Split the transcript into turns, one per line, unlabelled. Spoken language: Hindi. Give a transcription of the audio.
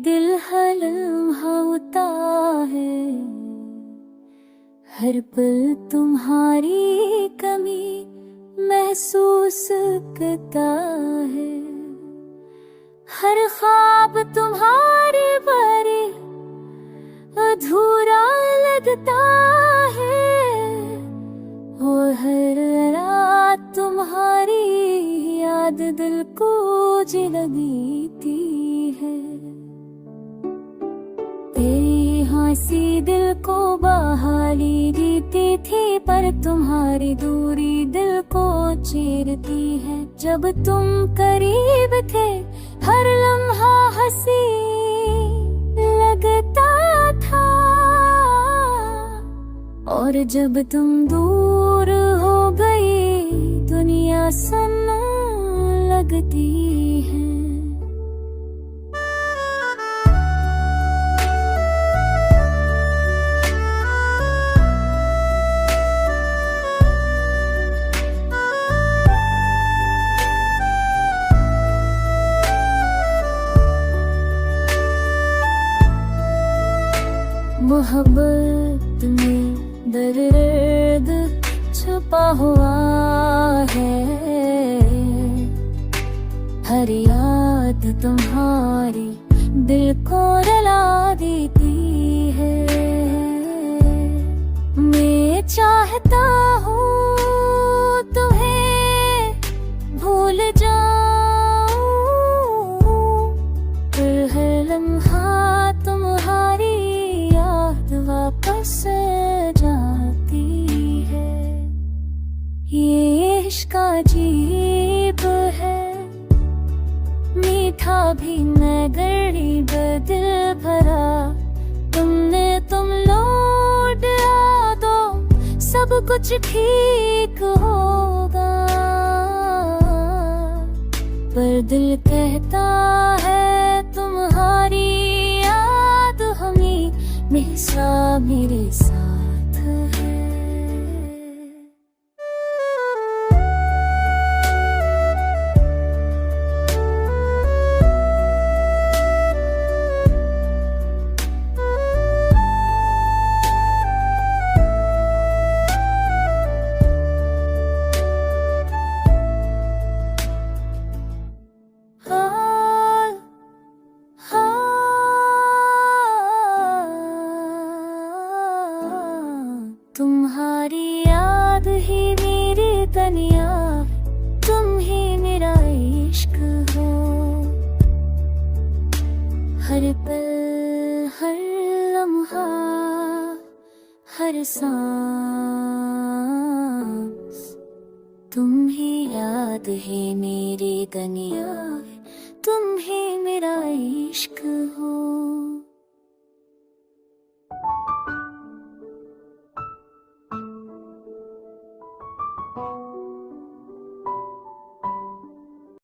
दिल हर लम्हा होता है, हर पल तुम्हारी कमी महसूस करता है। हर ख्वाब तुम्हारे बारे अधूरा लगता है, और हर रात तुम्हारी याद दिल को जलाती है। तेरी हंसी दिल को बहाली देती थी, पर तुम्हारी दूरी दिल को चीरती है। जब तुम करीब थे हर लम्हा हंसी लगता था, और जब तुम दूर हो गई दुनिया सुन्न लगती है। मोहब्बत में दर्द छुपा हुआ है, हर याद तुम्हारी दिल को रुला देती है। मैं चाहता हूँ तुम्हें भूल जाऊं, पर हर लम्हा तुम्हारी वापस जाती है। ये इश्क अजीब है, मीठा भी मगर दिल भरा। तुम लौट आ दो, सब कुछ ठीक होगा, पर दिल कहता है तुम्हारी याद हमेशा मेरे साथ है। तुम्हारी याद ही मेरी दुनिया, तुम ही मेरा इश्क हो। हर पल हर लम्हा हर सांस, तुम ही याद है मेरी दुनिया, तुम ही मेरा इश्क